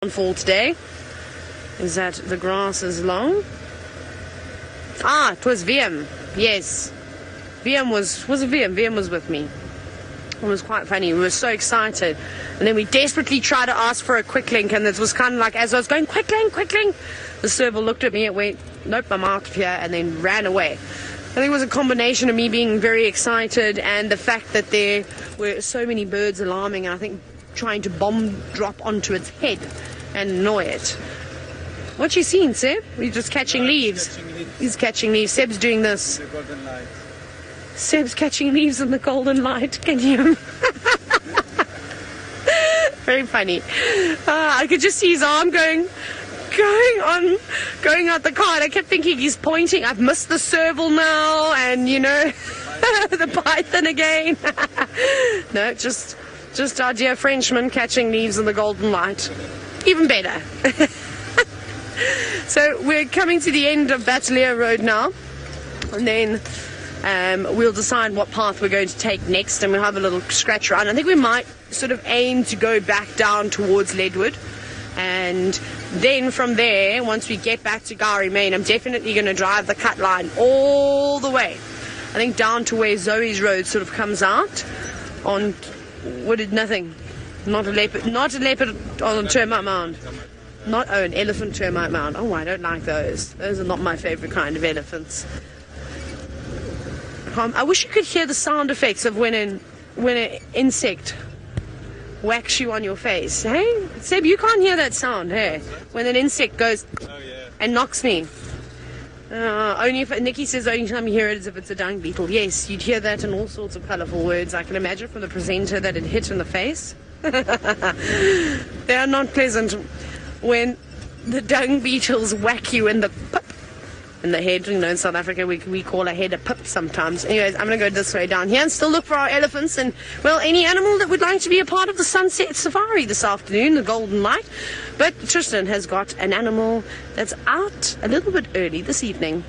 downfall today is that the grass is long. It was VM. Yes. VM was it VM? VM was with me. It was quite funny. We were so excited. And then we desperately tried to ask for a quick link, and it was kind of like, as I was going, quick link, the server looked at me and went, nope, I'm out of here, and then ran away. I think it was a combination of me being very excited and the fact that there were so many birds alarming, and I think trying to bomb drop onto its head and annoy it. What you seen, Seb? You're just catching leaves. He's catching leaves. Seb's doing this. The golden light. Seb's catching leaves in the golden light. Can you? Very funny. I could just see his arm going out the car, and I kept thinking he's pointing. I've missed the serval now, and the python again. No, just our dear Frenchman catching leaves in the golden light. Even better. So we're coming to the end of Battalier Road now, and then we'll decide what path we're going to take next, and we'll have a little scratch around. I think we might sort of aim to go back down towards Leadwood, and then from there, once we get back to Gowrie Main, I'm definitely going to drive the cut line all the way, I think down to where Zoe's Road sort of comes out on nothing, not a leopard on Termite Mound. An elephant termite mound. Oh, I don't like those. Those are not my favorite kind of elephants. I wish you could hear the sound effects of when an insect whacks you on your face. Hey, Seb, you can't hear that sound, hey? When an insect goes and knocks me. Only if Nikki says only time you hear it is if it's a dung beetle. Yes, you'd hear that in all sorts of colourful words. I can imagine from the presenter that it hit in the face. They are not pleasant. When the dung beetles whack you in the pip, in the head, in South Africa we call a head a pip sometimes. Anyways, I'm going to go this way down here and still look for our elephants and, well, any animal that would like to be a part of the sunset safari this afternoon, the golden light. But Tristan has got an animal that's out a little bit early this evening.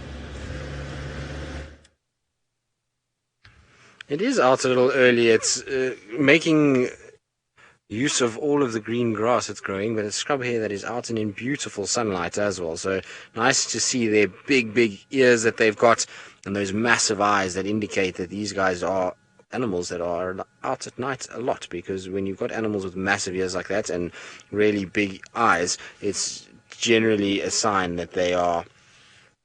It is out a little early. It's making use of all of the green grass that's growing, but it's scrub hare that is out and in beautiful sunlight as well. So nice to see their big ears that they've got and those massive eyes that indicate that these guys are animals that are out at night a lot, because when you've got animals with massive ears like that and really big eyes, it's generally a sign that they are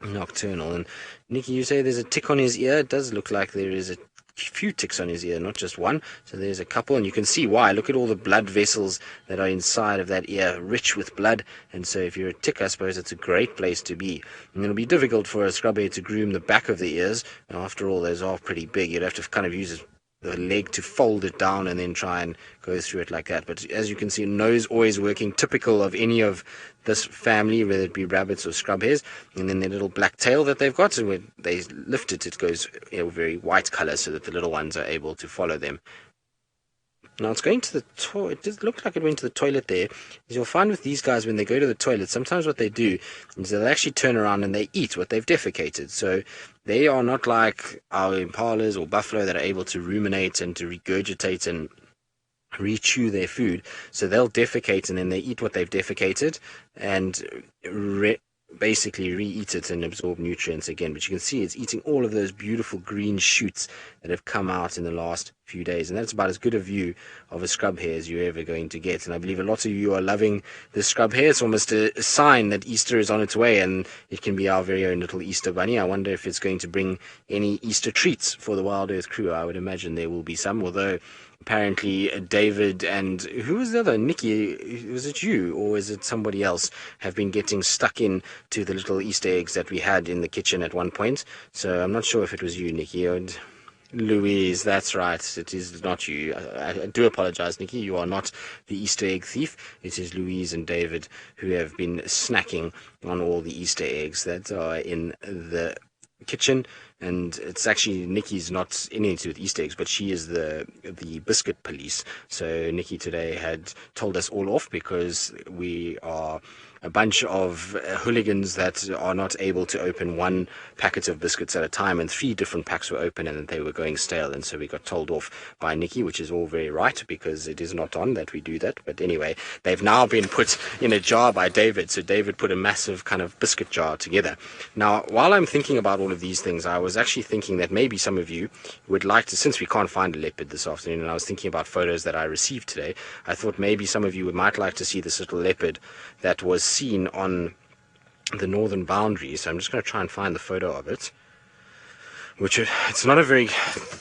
nocturnal. And Nikki, you say there's a tick on his ear. It does look like there is a few ticks on his ear, not just one. So there's a couple, and you can see why. Look at all the blood vessels that are inside of that ear, rich with blood. And so if you're a tick, I suppose it's a great place to be. And it'll be difficult for a scrub hare to groom the back of the ears. And after all, those are pretty big. You'd have to kind of use the leg to fold it down and then try and go through it like that. But as you can see, nose always working, typical of any of this family, whether it be rabbits or scrub hares. And then their little black tail that they've got, so when they lift it, it goes very white color so that the little ones are able to follow them. Now it's going to the toilet. It just looked like it went to the toilet there. As you'll find with these guys, when they go to the toilet, sometimes what they do is they'll actually turn around and they eat what they've defecated. So they are not like our impalas or buffalo that are able to ruminate and to regurgitate and re-chew their food. So they'll defecate and then they eat what they've defecated and basically re-eat it and absorb nutrients again. But you can see it's eating all of those beautiful green shoots that have come out in the last few days, and that's about as good a view of a scrub hare as you're ever going to get. And I believe a lot of you are loving the scrub hare. It's almost a sign that Easter is on its way, and it can be our very own little Easter bunny. I wonder if it's going to bring any Easter treats for the Wild Earth crew. I would imagine there will be some, although apparently David and who was the other, Nikki, was it you or is it somebody else, have been getting stuck in to the little Easter eggs that we had in the kitchen at one point. So I'm not sure if it was you, Nikki, or Louise. That's right, it is not you. I do apologize, Nikki, you are not the Easter egg thief. It is Louise and David who have been snacking on all the Easter eggs that are in the kitchen. and it's actually Nikki's not anything to do with Easter eggs, but she is the biscuit police. So Nikki today had told us all off because we are a bunch of hooligans that are not able to open one packet of biscuits at a time, and 3 different packs were open and they were going stale, and so we got told off by Nikki, which is all very right because it is not on that we do that. But anyway, they've now been put in a jar by David, so David put a massive kind of biscuit jar together. Now, while I'm thinking about all of these things, I was actually thinking that maybe some of you would like to, since we can't find a leopard this afternoon, and I was thinking about photos that I received today, I thought maybe some of you might like to see this little leopard that was seen on the northern boundary. So I'm just going to try and find the photo of it, which it's not a very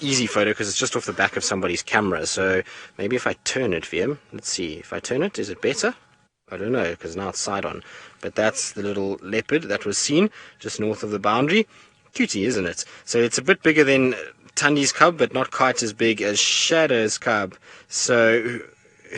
easy photo because it's just off the back of somebody's camera. So maybe if I turn it, VM, let's see, if I turn it, is it better? I don't know, because now it's side on. But that's the little leopard that was seen just north of the boundary. Cutie, isn't it? So it's a bit bigger than Tundi's cub, but not quite as big as Shadow's cub. So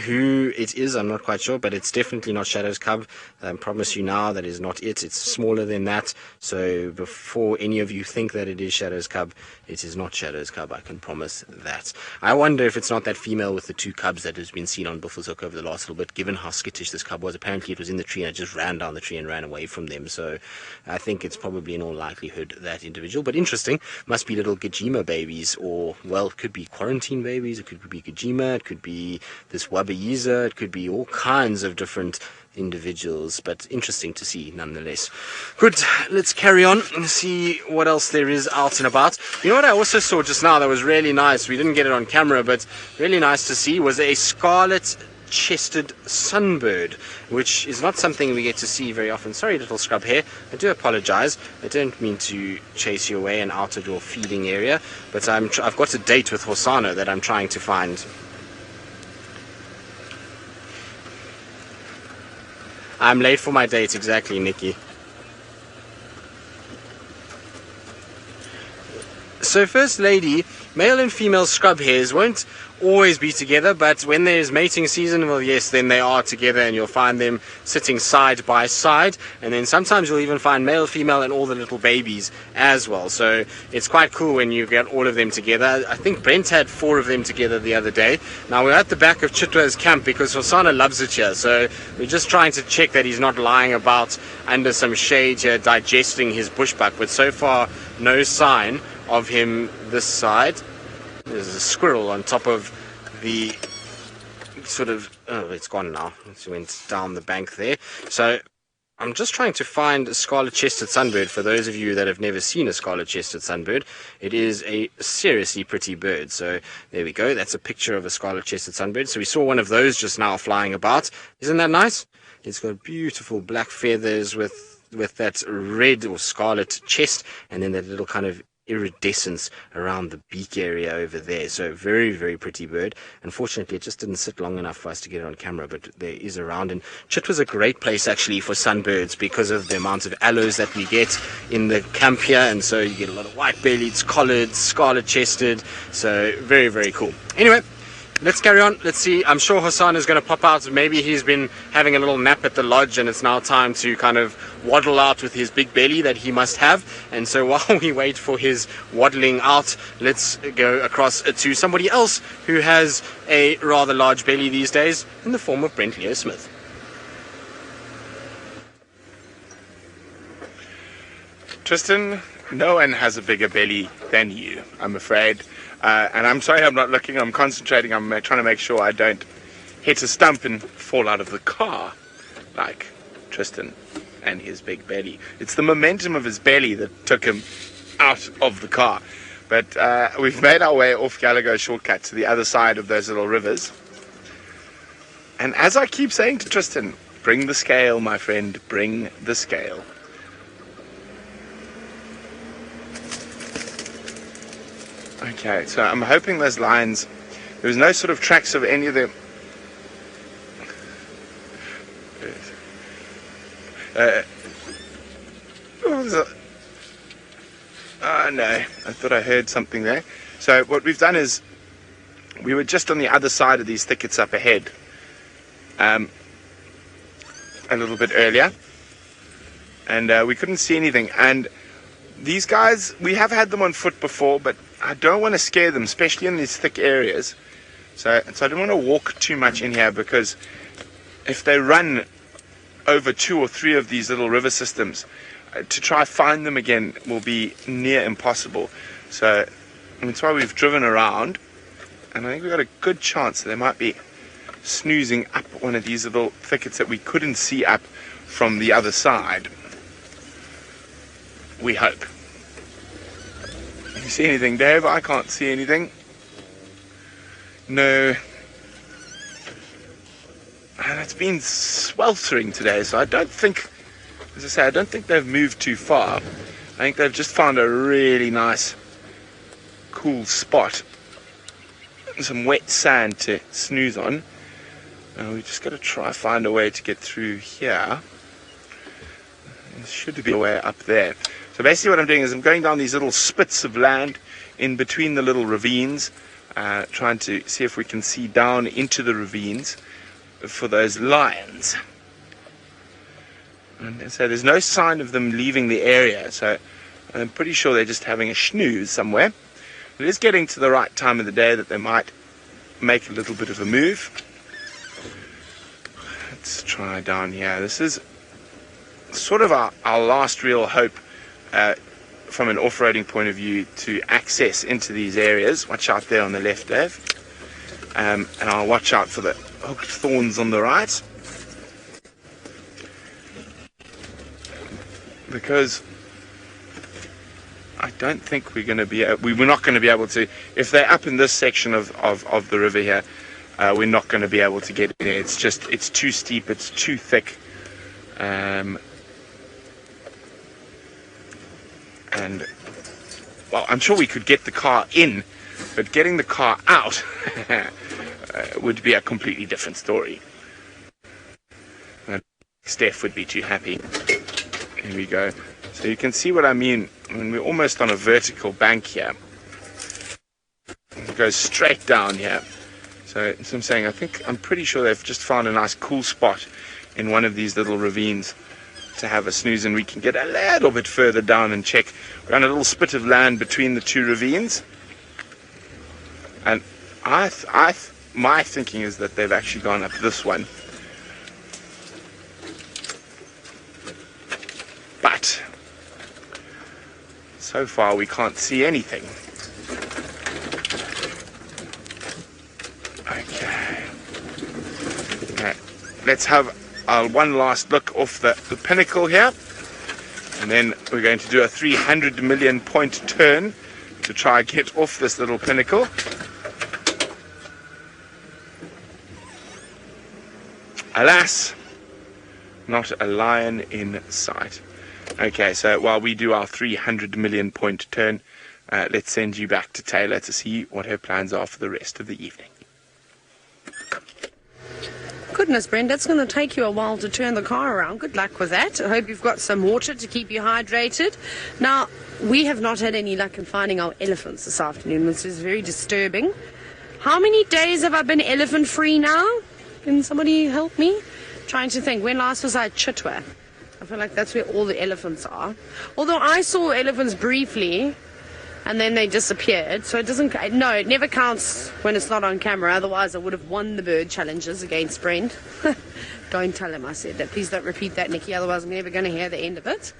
who it is, I'm not quite sure, but it's definitely not Shadow's cub. I promise you now that is not it. It's smaller than that. So before any of you think that it is Shadow's cub, it is not Shadow's cub. I can promise that. I wonder if it's not that female with the 2 cubs that has been seen on Buffelshoek over the last little bit, given how skittish this cub was. Apparently it was in the tree and it just ran down the tree and ran away from them. So I think it's probably in all likelihood that individual. But interesting, must be little Djuma babies, or, well, it could be quarantine babies, it could be Djuma, it could be this Wabayiza, it could be all kinds of different individuals, but interesting to see nonetheless. Good, let's carry on and see what else there is out and about. You know what I also saw just now that was really nice, we didn't get it on camera, but really nice to see, was a scarlet chested sunbird, which is not something we get to see very often. Sorry, little scrub hair, I do apologize. I don't mean to chase you away and out of your feeding area, but I've got a date with Hosanna that I'm trying to find. I'm late for my date, exactly, Nikki. So First Lady, male and female scrub hares won't always be together, but when there's mating season, well, yes, then they are together, and you'll find them sitting side by side, and then sometimes you'll even find male, female, and all the little babies as well. So it's quite cool when you get all of them together. I think Brent had 4 of them together the other day. Now we're at the back of Chitwa's camp because Hosanna loves it here, so we're just trying to check that he's not lying about under some shade here digesting his bushbuck, but so far no sign of him this side. There's a squirrel on top of the sort of, oh, it's gone now. It went down the bank there. So I'm just trying to find a scarlet-chested sunbird. For those of you that have never seen a scarlet-chested sunbird, it is a seriously pretty bird. So there we go. That's a picture of a scarlet-chested sunbird. So we saw one of those just now flying about. Isn't that nice? It's got beautiful black feathers with that red or scarlet chest, and then that little kind of iridescence around the beak area over there. So very, very pretty bird. Unfortunately, it just didn't sit long enough for us to get it on camera, but there is around. And Chitwa's a great place actually for sunbirds because of the amount of aloes that we get in the camp here, and so you get a lot of white-bellied, collared, scarlet-chested. So very, very cool. Anyway, let's carry on. Let's see. I'm sure Hassan is going to pop out. Maybe he's been having a little nap at the lodge and it's now time to kind of waddle out with his big belly that he must have. And so while we wait for his waddling out, let's go across to somebody else who has a rather large belly these days in the form of Brent Leo Smith. Tristan, no one has a bigger belly than you, I'm afraid. And I'm sorry I'm not looking, I'm concentrating, I'm trying to make sure I don't hit a stump and fall out of the car like Tristan and his big belly. It's the momentum of his belly that took him out of the car. But we've made our way off Gallagher shortcut to the other side of those little rivers. And as I keep saying to Tristan, bring the scale, my friend, bring the scale. Okay, so I'm hoping those lines, there was no sort of tracks of any of the no, I thought I heard something there. So what we've done is we were just on the other side of these thickets up ahead a little bit earlier, and we couldn't see anything, and These guys, we have had them on foot before, but I don't want to scare them, especially in these thick areas. So I don't want to walk too much in here, because if they run over 2 or 3 of these little river systems, to try find them again will be near impossible. So that's why we've driven around, and I think we've got a good chance that they might be snoozing up one of these little thickets that we couldn't see up from the other side. We hope. You see anything, Dave? I can't see anything. No. And it's been sweltering today, so I don't think, as I say, I don't think they've moved too far. I think they've just found a really nice, cool spot. Some wet sand to snooze on. And we just got to try find a way to get through here. There should be a way up there. So basically what I'm doing is I'm going down these little spits of land in between the little ravines, trying to see if we can see down into the ravines for those lions. And so there's no sign of them leaving the area, so I'm pretty sure they're just having a snooze somewhere. It is getting to the right time of the day that they might make a little bit of a move. Let's try down here. This is sort of our last real hope from an off-roading point of view to access into these areas. Watch out there on the left, Dave. And I'll watch out for the hooked thorns on the right. Because I don't think we're not going to be able to, if they're up in this section of the river here, we're not going to be able to get in there. It's too steep, it's too thick. And well, I'm sure we could get the car in, but getting the car out would be a completely different story. Steph would be too happy. Here we go. So you can see what I mean when we're almost on a vertical bank here. It goes straight down here. So I'm saying, I'm pretty sure they've just found a nice cool spot in one of these little ravines to have a snooze, and we can get a little bit further down and check. We're on a little spit of land between the 2 ravines, and my thinking is that they've actually gone up this one. But so far we can't see anything. Okay, let's have one last look off the pinnacle here, and then we're going to do a 300 million point turn to try and get off this little pinnacle. Alas, not a lion in sight. Okay, so while we do our 300 million point turn, let's send you back to Taylor to see what her plans are for the rest of the evening. Goodness, Brenda, it's going to take you a while to turn the car around. Good luck with that. I hope you've got some water to keep you hydrated. Now, we have not had any luck in finding our elephants this afternoon, which is very disturbing. How many days have I been elephant-free now? Can somebody help me? Trying to think. When last was I at Chitwa? I feel like that's where all the elephants are. Although I saw elephants briefly, and then they disappeared. So it doesn't, no, it never counts when it's not on camera. Otherwise, I would have won the bird challenges against Brent. Don't tell him I said that. Please don't repeat that, Nikki. Otherwise, I'm never going to hear the end of it.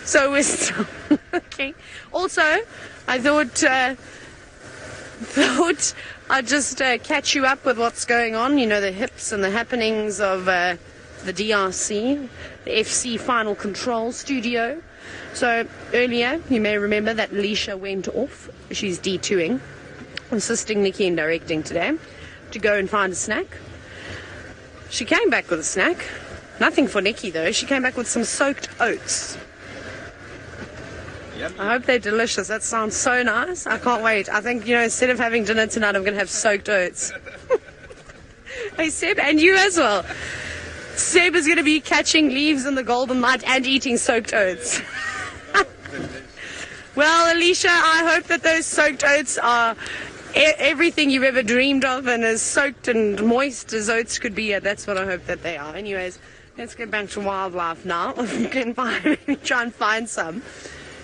So we're still okay. Also, I thought I'd just catch you up with what's going on. You know, the hips and the happenings of the DRC, the FC Final Control Studio. So earlier, you may remember that Alicia went off. She's D2ing, assisting Nikki in directing today, to go and find a snack. She came back with a snack. Nothing for Nikki, though. She came back with some soaked oats. Yep. I hope they're delicious. That sounds so nice. I can't wait. I think, instead of having dinner tonight, I'm going to have soaked oats. Hey, Seb, and you as well. Seb is going to be catching leaves in the golden light and eating soaked oats. Well, Alicia, I hope that those soaked oats are everything you've ever dreamed of and as soaked and moist as oats could be. That's what I hope that they are. Anyways, let's get back to wildlife now. We can try and find some.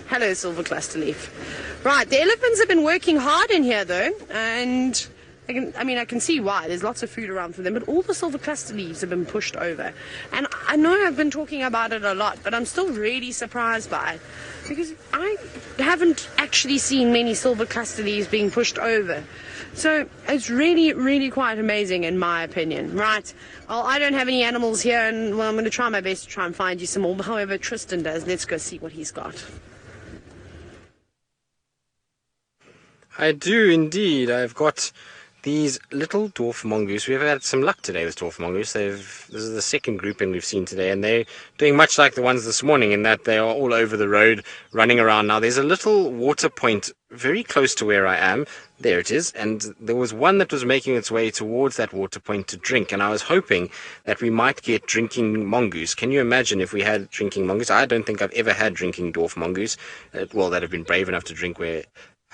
Hello, silver cluster leaf. Right, the elephants have been working hard in here though, and I can see why. There's lots of food around for them, but all the silver cluster leaves have been pushed over. And I know I've been talking about it a lot, but I'm still really surprised by it, because I haven't actually seen many silver cluster leaves being pushed over. So it's really, really quite amazing in my opinion. Right, well, I don't have any animals here, and well, I'm going to try my best to try and find you some more. However, Tristan does. Let's go see what he's got. I do indeed. I've got these little dwarf mongoose. We've had some luck today with dwarf mongoose. This is the second grouping we've seen today, and they're doing much like the ones this morning in that they are all over the road running around. Now there's a little water point very close to where I am. There it is, and there was one that was making its way towards that water point to drink, and I was hoping that we might get drinking mongoose. Can you imagine if we had drinking mongoose? I don't think I've ever had drinking dwarf mongoose, well, that have been brave enough to drink where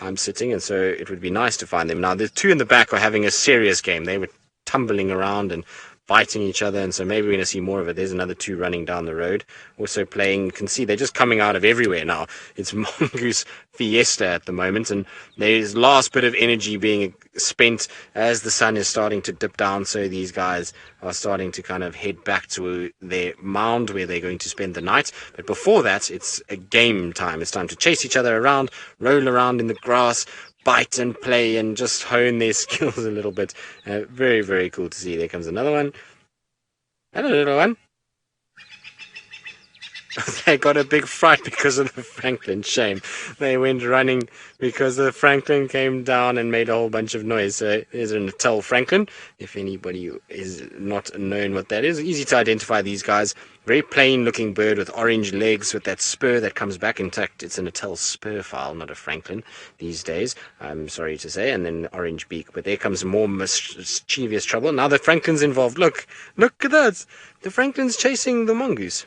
I'm sitting, and so it would be nice to find them. Now, the two in the back are having a serious game. They were tumbling around and biting each other, and so maybe we're going to see more of it. There's another two running down the road, also playing. You can see they're just coming out of everywhere now. It's mongoose fiesta at the moment, and there's last bit of energy being spent as the sun is starting to dip down, so these guys are starting to kind of head back to their mound where they're going to spend the night. But before that, it's a game time. It's time to chase each other around, roll around in the grass, bite and play and just hone their skills a little bit. Very, very cool to see. There comes another one. Hello, little one. They got a big fright because of the Franklin. Shame. They went running because the Franklin came down and made a whole bunch of noise. So there's an Untitled Franklin. If anybody is not known what that is, easy to identify these guys. Very plain looking bird with orange legs with that spur that comes back. In fact, it's an Untitled spur fowl, not a Franklin these days, I'm sorry to say. And then orange beak. But there comes more mischievous trouble. Now the Franklin's involved. Look at that. The Franklin's chasing the mongoose.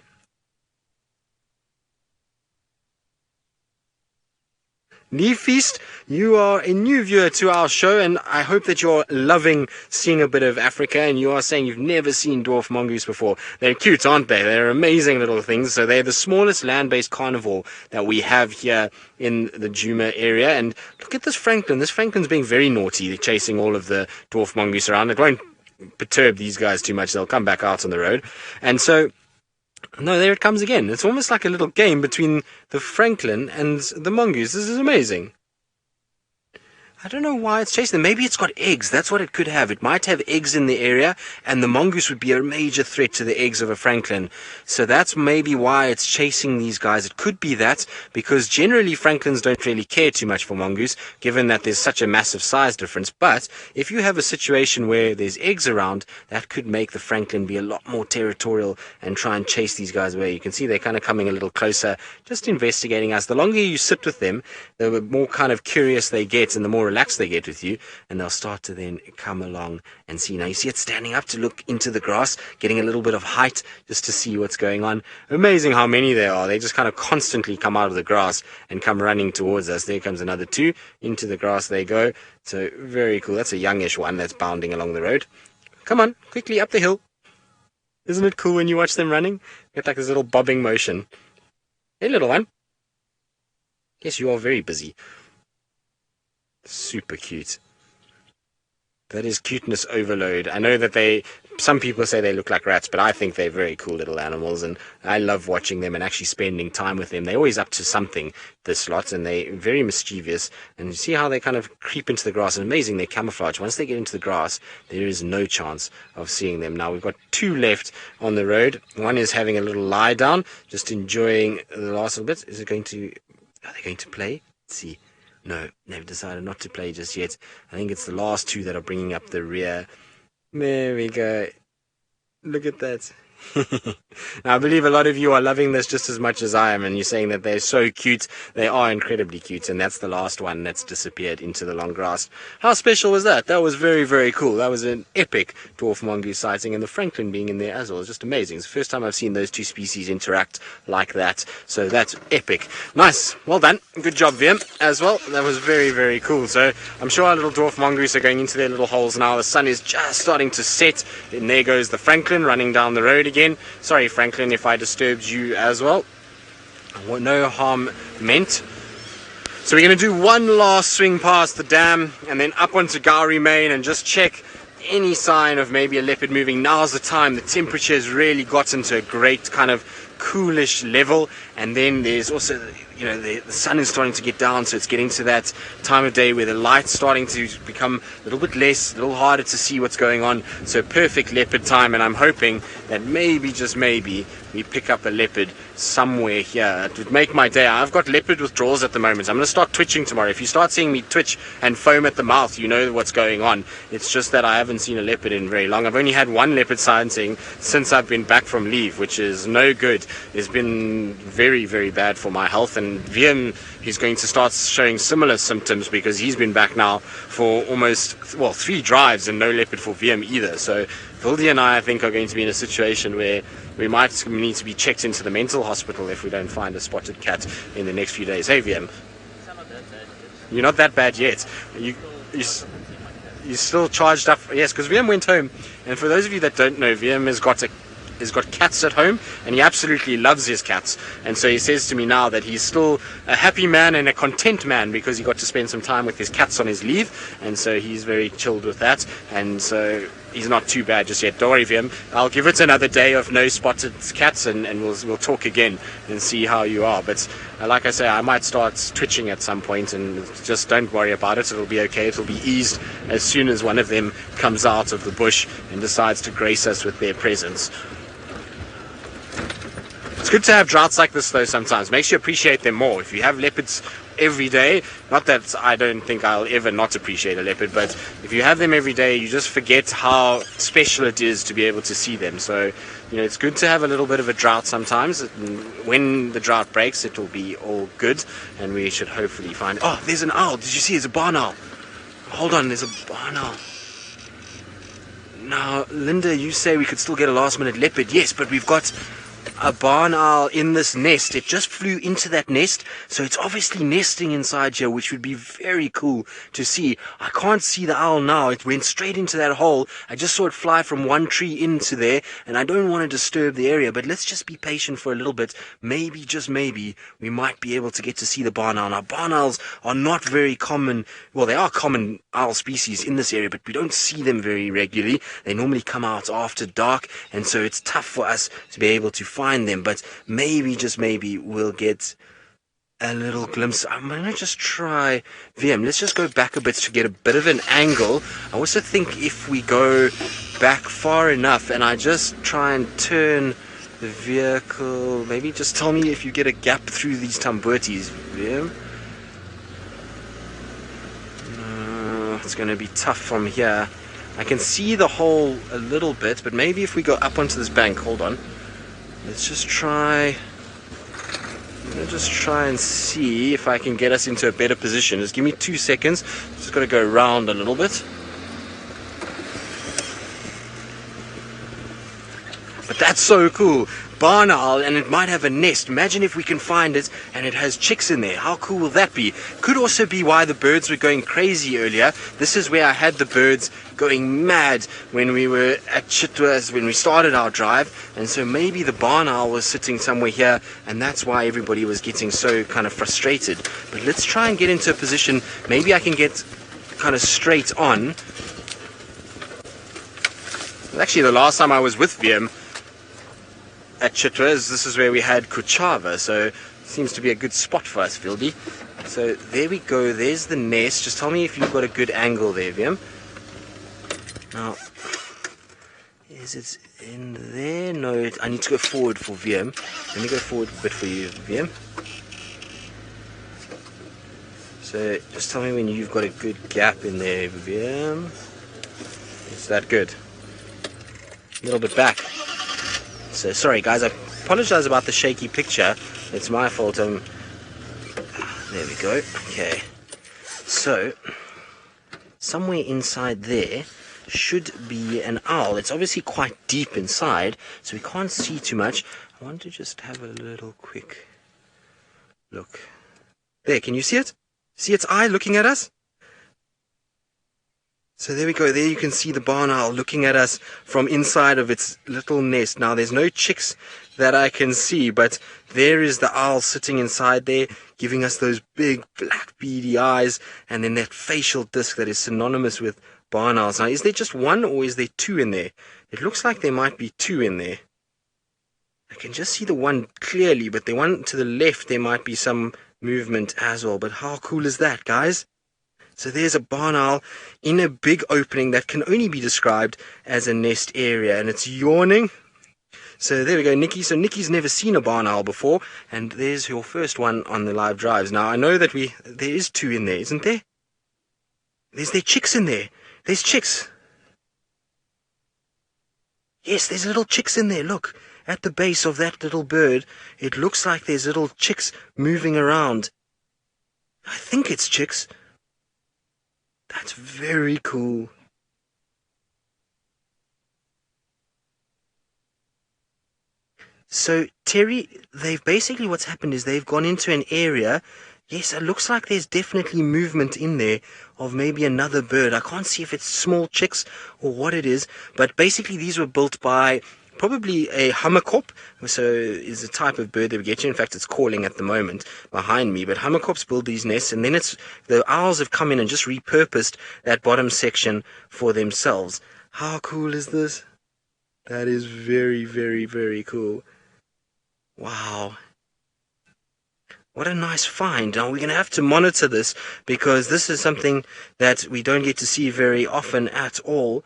Feast, you are a new viewer to our show, and I hope that you're loving seeing a bit of Africa, and you are saying you've never seen dwarf mongoose before. They're cute, aren't they? They're amazing little things. So they're the smallest land-based carnivore that we have here in the Djuma area. And look at this Franklin. This Franklin's being very naughty, chasing all of the dwarf mongoose around. It won't perturb these guys too much. They'll come back out on the road. And so no, there it comes again. It's almost like a little game between the Franklin and the mongoose. This is amazing. I don't know why it's chasing them. Maybe it's got eggs. That's what it could have. It might have eggs in the area, and the mongoose would be a major threat to the eggs of a Franklin. So that's maybe why it's chasing these guys. It could be that, because generally Franklins don't really care too much for mongoose, given that there's such a massive size difference. But if you have a situation where there's eggs around, that could make the Franklin be a lot more territorial and try and chase these guys away. You can see they're kind of coming a little closer, just investigating us. The longer you sit with them, the more kind of curious they get, and the more relaxed they get with you, and they'll start to then come along and see. Now you see it standing up to look into the grass, getting a little bit of height just to see what's going on. Amazing how many there are. They just kind of constantly come out of the grass and come running towards us. There comes another two. Into the grass they go. So very cool. That's a youngish one that's bounding along the road. Come on, quickly up the hill. Isn't it cool when you watch them running? Get like this little bobbing motion. Hey, little one. Yes, you are very busy. Super cute. That is cuteness overload. I know that some people say they look like rats, but I think they're very cool little animals, and I love watching them and actually spending time with them. They're always up to something, this lot, and they're very mischievous. And you see how they kind of creep into the grass. And amazing, their camouflage. Once they get into the grass, there is no chance of seeing them. Now we've got two left on the road. One is having a little lie down, just enjoying the last little bit. Are they going to play? Let's see. No, they've decided not to play just yet. I think it's the last two that are bringing up the rear. There we go. Look at that. Now, I believe a lot of you are loving this just as much as I am, and you're saying that they're so cute. They are incredibly cute, and that's the last one that's disappeared into the long grass. How special was that? That was very, very cool. That was an epic dwarf mongoose sighting, and the Franklin being in there as well is just amazing. It's the first time I've seen those two species interact like that, so that's epic. Nice. Well done. Good job, Vim, as well. That was very, very cool. So I'm sure our little dwarf mongoose are going into their little holes now. The sun is just starting to set, and there goes the Franklin running down the road again. Sorry, Franklin, if I disturbed you as well. No harm meant. So we're going to do one last swing past the dam and then up onto Gowrie Main and just check any sign of maybe a leopard moving. Now's the time. The temperature has really gotten to a great kind of coolish level, and then there's also, you know, the sun is starting to get down, so it's getting to that time of day where the light's starting to become a little bit less, a little harder to see what's going on. So perfect leopard time, and I'm hoping that maybe, just maybe, we pick up a leopard somewhere here. It would make my day. I've got leopard withdrawals at the moment. I'm going to start twitching tomorrow. If you start seeing me twitch and foam at the mouth, you know what's going on. It's just that I haven't seen a leopard in very long. I've only had one leopard sighting since I've been back from leave, which is no good. It's been very, very bad for my health, and Wiem, he's going to start showing similar symptoms because he's been back now for almost, well, 3 drives and no leopard for Wiem either. So Vildi and I think, are going to be in a situation where we might need to be checked into the mental hospital if we don't find a spotted cat in the next few days. Hey, Wiem. You're not that bad yet. You're still charged up. Yes, because Wiem went home. And for those of you that don't know, Wiem has got cats at home, and he absolutely loves his cats. And so he says to me now that he's still a happy man and a content man because he got to spend some time with his cats on his leave, and so he's very chilled with that. And so he's not too bad just yet. Don't worry, Wiem. I'll give it another day of no spotted cats, and we'll talk again and see how you are. But like I say, I might start twitching at some point, and just don't worry about it. It'll be okay. It'll be eased as soon as one of them comes out of the bush and decides to grace us with their presence. It's good to have droughts like this though sometimes. Makes you appreciate them more. If you have leopards every day, not that I don't think I'll ever not appreciate a leopard, but if you have them every day, you just forget how special it is to be able to see them. So, you know, it's good to have a little bit of a drought sometimes. When the drought breaks, it will be all good, and we should hopefully find... Oh, there's an owl. Did you see? There's a barn owl. Hold on, there's a barn owl. Now, Linda, you say we could still get a last-minute leopard. Yes, but we've got a barn owl in this nest. It just flew into that nest, so it's obviously nesting inside here, which would be very cool to see. I can't see the owl now. It went straight into that hole. I just saw it fly from one tree into there, and I don't want to disturb the area, but let's just be patient for a little bit. Maybe, just maybe, we might be able to get to see the barn owl. Now, barn owls are not very common. Well, they are common owl species in this area, but we don't see them very regularly. They normally come out after dark, and so it's tough for us to be able to find them, but maybe, just maybe, we'll get a little glimpse. I'm going to just try... Wiem, let's just go back a bit to get a bit of an angle. I also think if we go back far enough and I just try and turn the vehicle, maybe just tell me if you get a gap through these tamburtis, Wiem. No, it's going to be tough from here. I can see the hole a little bit, but maybe if we go up onto this bank, hold on. Let's just try... I'm going to just try and see if I can get us into a better position. Just give me 2 seconds. Just got to go around a little bit. But that's so cool. Barn owl, and it might have a nest. Imagine if we can find it and it has chicks in there. How cool will that be? Could also be why the birds were going crazy earlier. This is where I had the birds going mad when we were at Chitwa, when we started our drive, and so maybe the barn owl was sitting somewhere here, and that's why everybody was getting so kind of frustrated. But let's try and get into a position. Maybe I can get kind of straight on. Actually, the last time I was with Wiem at Chitwa, this is where we had Kuchava, so it seems to be a good spot for us, Vildi. So there we go, there's the nest. Just tell me if you've got a good angle there, Wiem. Now, is it in there? No, I need to go forward for Wiem. Let me go forward a bit for you, Wiem. So just tell me when you've got a good gap in there, Wiem. Is that good? A little bit back. So sorry guys, I apologize about the shaky picture. It's my fault. There we go. Okay. So somewhere inside there should be an owl. It's obviously quite deep inside, so we can't see too much. I want to just have a little quick look. There, can you see it? See its eye looking at us? So there we go. There you can see the barn owl looking at us from inside of its little nest. Now there's no chicks that I can see, but there is the owl sitting inside there, giving us those big black beady eyes, and then that facial disc that is synonymous with barn owls. Now, is there just one or is there two in there? It looks like there might be two in there. I can just see the one clearly, but the one to the left, there might be some movement as well. But how cool is that, guys? So there's a barn owl in a big opening that can only be described as a nest area, and it's yawning. So there we go, Nikki. So Nikki's never seen a barn owl before, and there's your first one on the live drives. Now, I know that there is two in there, isn't there? There's chicks in there. There's chicks. Yes, there's little chicks in there. Look, at the base of that little bird, it looks like there's little chicks moving around. I think it's chicks. That's very cool. So, Terry, what's happened is they've gone into an area. Yes, it looks like there's definitely movement in there of maybe another bird. I can't see if it's small chicks or what it is, but basically these were built by probably a hummerkop. So is a type of bird that we get to. In fact, it's calling at the moment behind me. But hummerkops build these nests, and then the owls have come in and just repurposed that bottom section for themselves. How cool is this? That is very, very, very cool. Wow. What a nice find. Now, we're going to have to monitor this because this is something that we don't get to see very often at all.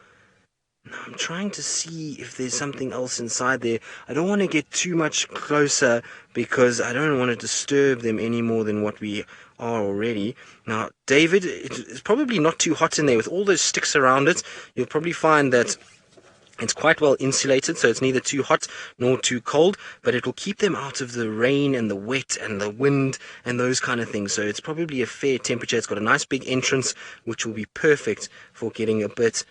Now, I'm trying to see if there's something else inside there. I don't want to get too much closer because I don't want to disturb them any more than what we are already. Now, David, it's probably not too hot in there. With all those sticks around it, you'll probably find that it's quite well insulated, so it's neither too hot nor too cold, but it will keep them out of the rain and the wet and the wind and those kind of things. So it's probably a fair temperature. It's got a nice big entrance, which will be perfect for getting a bit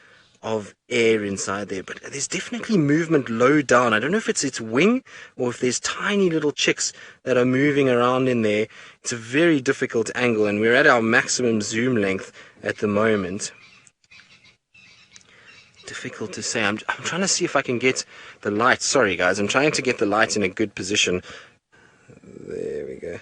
of air inside there. But there's definitely movement low down. I don't know if it's its wing or if there's tiny little chicks that are moving around in there. It's a very difficult angle, and we're at our maximum zoom length at the moment. Difficult to say. I'm trying to see if I can get the light. Sorry, guys. I'm trying to get the light in a good position. There we go.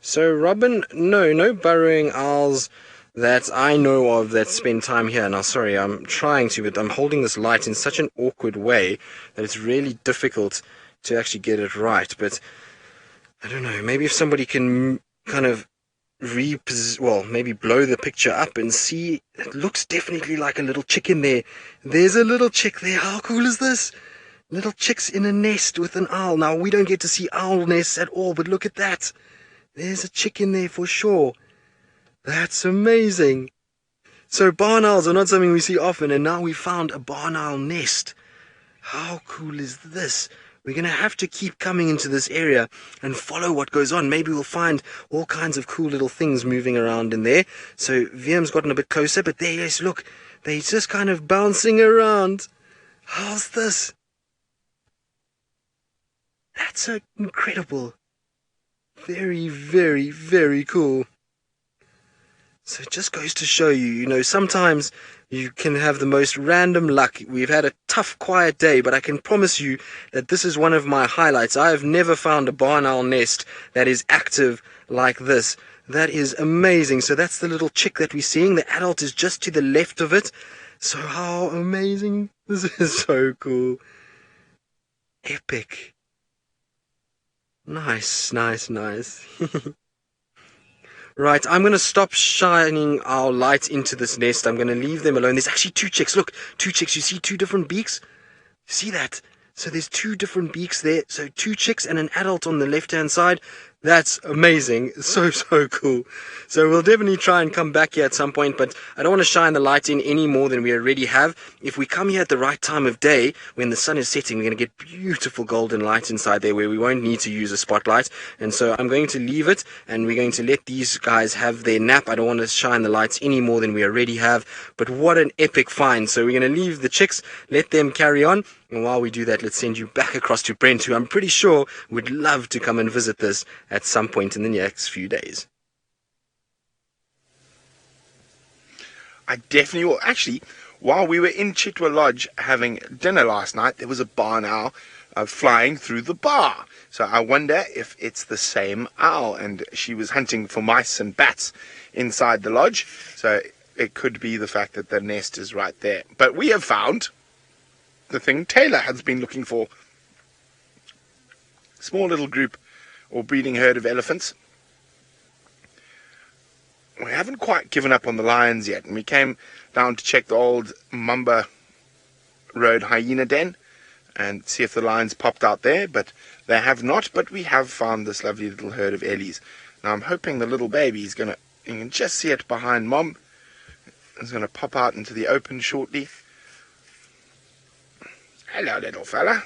So, Robin, no burrowing owls that I know of that spend time here. Now, sorry, I'm trying to, but I'm holding this light in such an awkward way that it's really difficult to actually get it right. But I don't know, maybe if somebody can kind of maybe blow the picture up and see, it looks definitely like a little chick in there. There's a little chick there. How cool is this? Little chicks in a nest with an owl. Now, we don't get to see owl nests at all, but look at that. There's a chick in there for sure. That's amazing. So barn owls are not something we see often, and now we found a barn owl nest. How cool is this? We're going to have to keep coming into this area and follow what goes on. Maybe we'll find all kinds of cool little things moving around in there. So VM's gotten a bit closer, but there, yes, look. They're just kind of bouncing around. How's this? That's incredible. Very, very, very cool. So it just goes to show you, sometimes you can have the most random luck. We've had a tough, quiet day, but I can promise you that this is one of my highlights. I have never found a barn owl nest that is active like this. That is amazing. So that's the little chick that we're seeing. The adult is just to the left of it. So how amazing. This is so cool. Epic. Nice, nice, nice. Right, I'm going to stop shining our light into this nest. I'm going to leave them alone. There's actually two chicks. Look, two chicks. You see two different beaks? See that? So there's two different beaks there. So two chicks and an adult on the left-hand side. That's amazing. So cool. So we'll definitely try and come back here at some point, but I don't want to shine the light in any more than we already have. If we come here at the right time of day, when the sun is setting, we're going to get beautiful golden light inside there where we won't need to use a spotlight. And so I'm going to leave it, and we're going to let these guys have their nap. I don't want to shine the lights any more than we already have, but what an epic find. So we're going to leave the chicks, let them carry on, And while we do that, let's send you back across to Brent, who I'm pretty sure would love to come and visit this at some point in the next few days. I definitely will. Actually, while we were in Chitwa Lodge having dinner last night, there was a barn owl flying through the bar. So I wonder if it's the same owl, and she was hunting for mice and bats inside the lodge. So it could be the fact that the nest is right there. But we have found the thing Taylor has been looking for. Small little group or breeding herd of elephants. We haven't quite given up on the lions yet, and we came down to check the old Mumba Road hyena den and see if the lions popped out there, but they have not. But we have found this lovely little herd of ellies. Now I'm hoping the little baby is gonna, you can just see it behind Mom, is gonna pop out into the open shortly. Hello, little fella.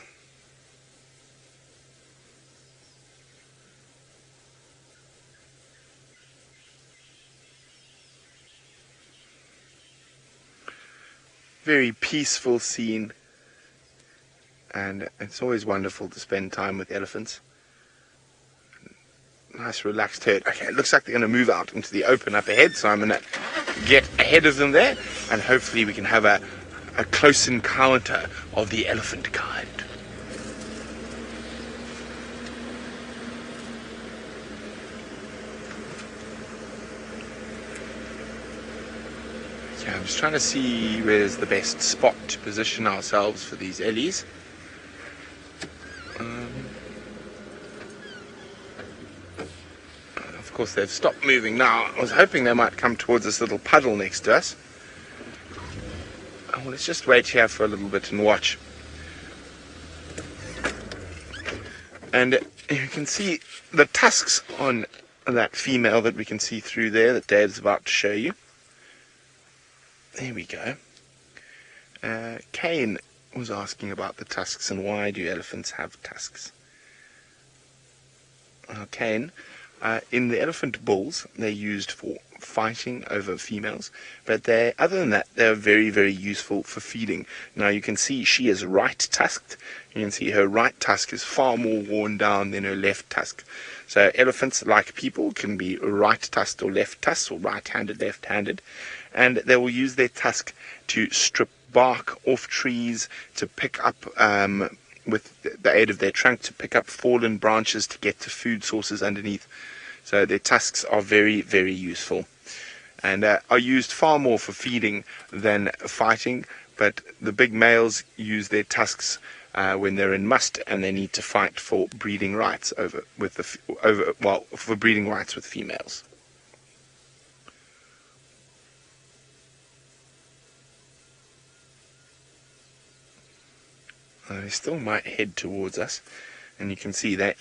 Very peaceful scene, and it's always wonderful to spend time with elephants. Nice relaxed herd. Okay, it looks like they're going to move out into the open up ahead, so I'm going to get ahead of them there, and hopefully we can have a close encounter of the elephant kind. Yeah, I'm just trying to see where's the best spot to position ourselves for these ellies. Of course, they've stopped moving now. I was hoping they might come towards this little puddle next to us. Oh, let's just wait here for a little bit and watch. And you can see the tusks on that female that we can see through there that Dave's about to show you. There we go. Kane was asking about the tusks and why do elephants have tusks. Kane, in the elephant bulls, they're used for fighting over females, but other than that, they're very, very useful for feeding. Now you can see she is right-tusked. You can see her right tusk is far more worn down than her left tusk. So elephants, like people, can be right-tusked or left-tusked, or right-handed, left-handed, and they will use their tusk to strip bark off trees, to pick up, with the aid of their trunk, to pick up fallen branches to get to food sources underneath. So their tusks are very, very useful, and are used far more for feeding than fighting. But the big males use their tusks when they're in must and they need to fight for breeding rights for breeding rights with females. They still might head towards us, and you can see that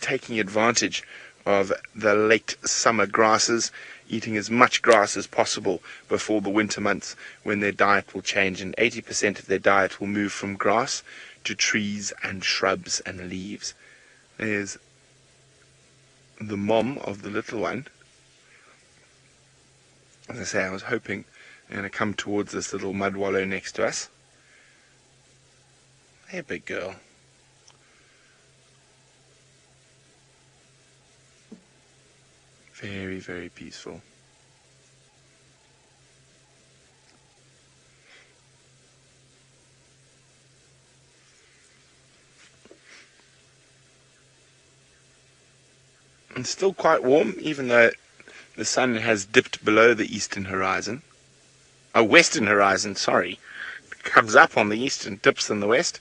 taking advantage of the late summer grasses, eating as much grass as possible before the winter months when their diet will change, and 80% of their diet will move from grass to trees and shrubs and leaves. There's the mom of the little one. As I say, I was hoping they're going to come towards this little mud wallow next to us. Hey, big girl. Very, very peaceful. And still quite warm, even though the sun has dipped below the eastern horizon. Western horizon, sorry. It comes up on the east and dips in the west.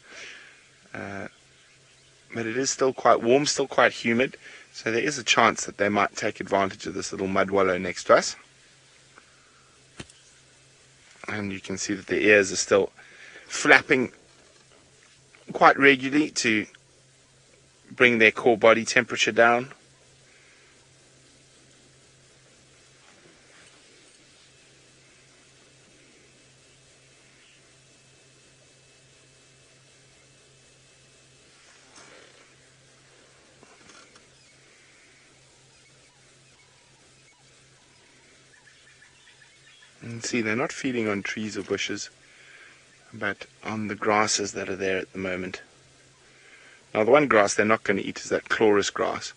But it is still quite warm, still quite humid. So there is a chance that they might take advantage of this little mud wallow next to us. And you can see that their ears are still flapping quite regularly to bring their core body temperature down. And see, they're not feeding on trees or bushes. but on the grasses that are there at the moment. Now, the one grass they're not going to eat is that chloris grass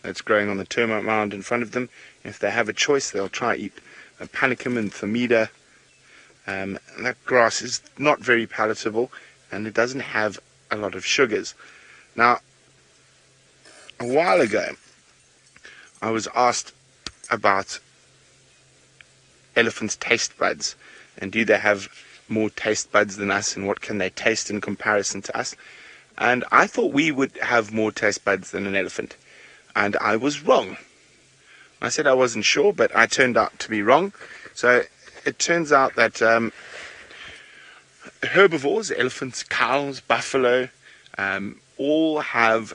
that's growing on the termite mound in front of them. If they have a choice, they'll try eat a panicum and thermida. That grass is not very palatable, and it doesn't have a lot of sugars. Now, a while ago, I was asked about elephants' taste buds, and do they have more taste buds than us, and what can they taste in comparison to us? And I thought we would have more taste buds than an elephant, and I was wrong. I said I wasn't sure, but I turned out to be wrong. So it turns out that herbivores, elephants, cows, buffalo, all have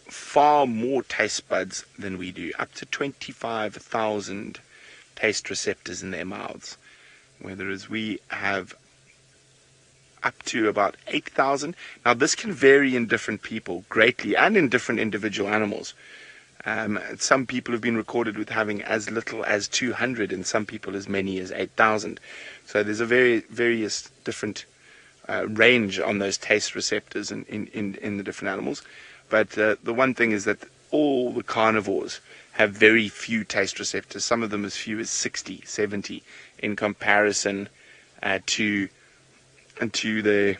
far more taste buds than we do, up to 25,000 taste receptors in their mouths, whereas we have up to about 8,000. Now, this can vary in different people greatly and in different individual animals. Some people have been recorded with having as little as 200 and some people as many as 8,000. So there's a various different range on those taste receptors in the different animals. But the one thing is that all the carnivores have very few taste receptors, some of them as few as 60, 70, in comparison to herbivores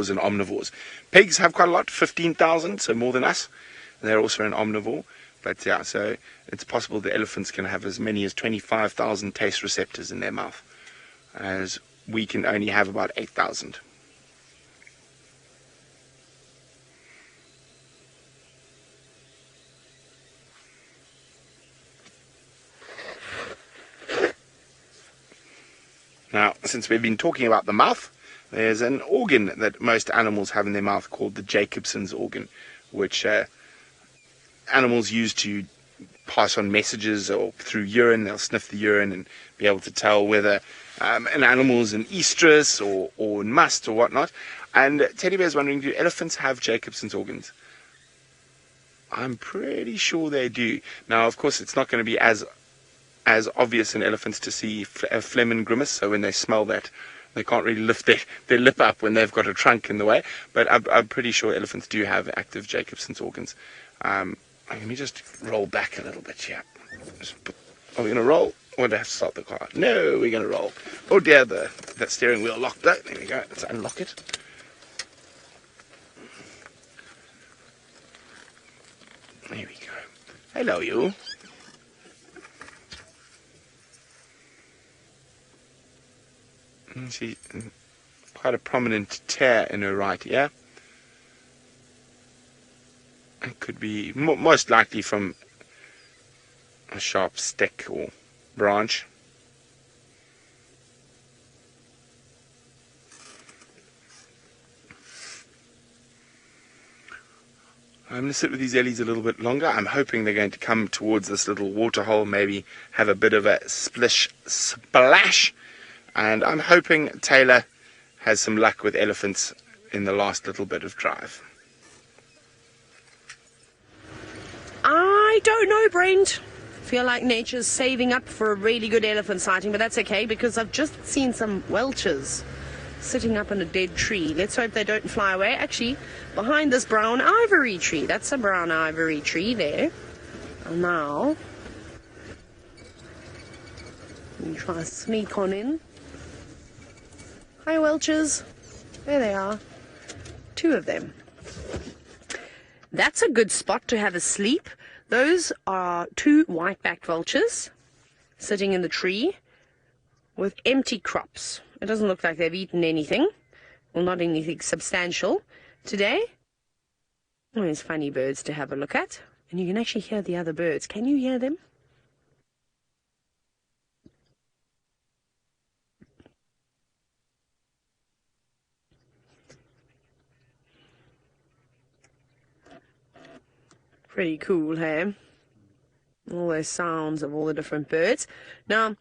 and omnivores. Pigs have quite a lot, 15,000, so more than us. They're also an omnivore. But yeah, so it's possible the elephants can have as many as 25,000 taste receptors in their mouth, as we can only have about 8,000. Now, since we've been talking about the mouth, there's an organ that most animals have in their mouth called the Jacobson's organ, which animals use to pass on messages, or through urine. They'll sniff the urine and be able to tell whether an animal's in estrus or in must or whatnot. And Teddy Bear's wondering, do elephants have Jacobson's organs? I'm pretty sure they do. Now, of course, it's not going to be as obvious in elephants to see a phlegm and grimace, so when they smell that, they can't really lift their lip up when they've got a trunk in the way. But I'm pretty sure elephants do have active Jacobson's organs. Let me just roll back a little bit here. Are we going to roll? Or do I have to start the car? No, we're going to roll. Oh dear, that steering wheel locked up. There we go. Let's unlock it. There we go. Hello, you. See, quite a prominent tear in her right ear. It could be most likely from a sharp stick or branch. I'm going to sit with these ellies a little bit longer. I'm hoping they're going to come towards this little water hole, maybe have a bit of a splash. And I'm hoping Taylor has some luck with elephants in the last little bit of drive. I don't know, Brent. Feel like nature's saving up for a really good elephant sighting, but that's okay because I've just seen some welches sitting up in a dead tree. Let's hope they don't fly away. Actually, behind this brown ivory tree. That's a brown ivory tree there. And now, let me try to sneak on in. Hi, Welches. There they are. Two of them. That's a good spot to have a sleep. Those are two white-backed vultures sitting in the tree with empty crops. It doesn't look like they've eaten anything. Well, not anything substantial today. Oh, there's funny birds to have a look at. And you can actually hear the other birds. Can you hear them? Pretty cool, hey? All those sounds of all the different birds. Now,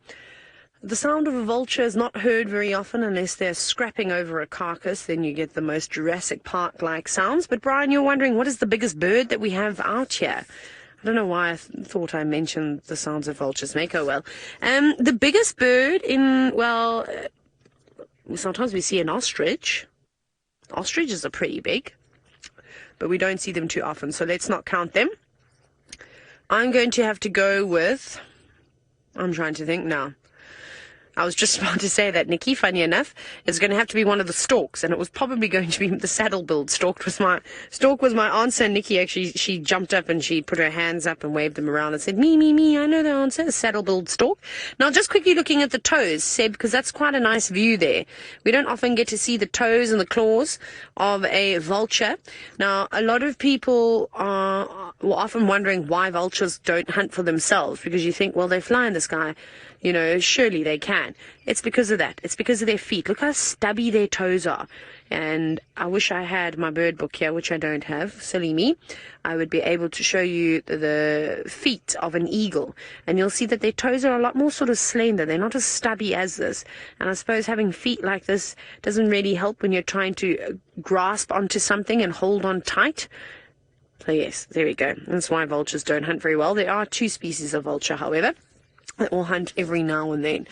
the sound of a vulture is not heard very often unless they're scrapping over a carcass. Then you get the most Jurassic Park-like sounds. But Brian, you're wondering, what is the biggest bird that we have out here? I don't know why I thought I mentioned the sounds of vultures make. Oh well. The biggest bird sometimes we see an ostrich. Ostriches are pretty big, but we don't see them too often, so let's not count them. I'm going to have to go with... I'm trying to think now. I was just about to say that, Nikki, funny enough. It's going to have to be one of the storks, and it was probably going to be the saddle-billed stork. Stork was my answer, and Nikki actually, she jumped up and she put her hands up and waved them around and said, me, I know the answer, saddle-billed stork. Now, just quickly looking at the toes, Seb, because that's quite a nice view there. We don't often get to see the toes and the claws of a vulture. Now, a lot of people were often wondering why vultures don't hunt for themselves, because you think, well, they fly in the sky. You know, surely they can. It's because of that. It's because of their feet. Look how stubby their toes are. And I wish I had my bird book here, which I don't have. Silly me. I would be able to show you the feet of an eagle. And you'll see that their toes are a lot more sort of slender. They're not as stubby as this. And I suppose having feet like this doesn't really help when you're trying to grasp onto something and hold on tight. So yes, there we go. That's why vultures don't hunt very well. There are two species of vulture, however, that will hunt every now and then.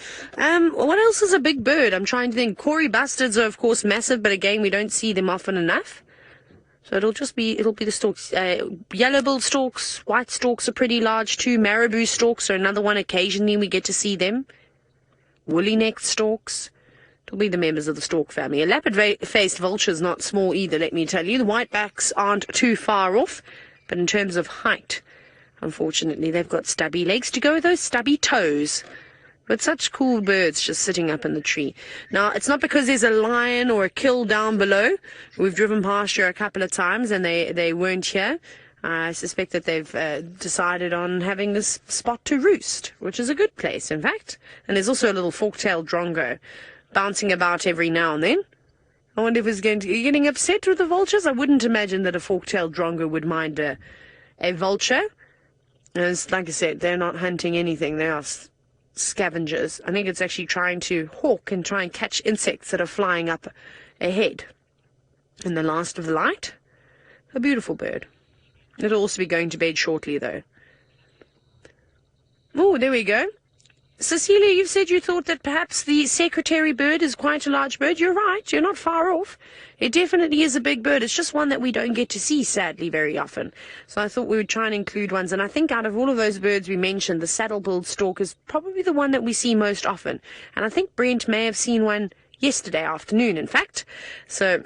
What else is a big bird? I'm trying to think. Cory bustards are, of course, massive, but again, we don't see them often enough. So it'll be the storks. Yellow-billed storks, white storks are pretty large too. Marabou storks are another one. Occasionally we get to see them. Woolly-necked storks. It'll be the members of the stork family. A leopard-faced vulture is not small either, let me tell you. The whitebacks aren't too far off, but in terms of height, unfortunately, they've got stubby legs to go with those stubby toes. But such cool birds just sitting up in the tree. Now, it's not because there's a lion or a kill down below. We've driven past here a couple of times and they weren't here. I suspect that they've decided on having this spot to roost, which is a good place, in fact. And there's also a little fork-tailed drongo bouncing about every now and then. I wonder if it's getting upset with the vultures. I wouldn't imagine that a fork-tailed drongo would mind a vulture. As, like I said, they're not hunting anything. They are scavengers. I think it's actually trying to hawk and try and catch insects that are flying up ahead. And the last of the light, a beautiful bird. It'll also be going to bed shortly, though. Oh, there we go. Cecilia, you said you thought that perhaps the secretary bird is quite a large bird. You're right. You're not far off. It definitely is a big bird. It's just one that we don't get to see, sadly, very often. So I thought we would try and include ones. And I think out of all of those birds we mentioned, the saddle-billed stork is probably the one that we see most often. And I think Brent may have seen one yesterday afternoon, in fact. So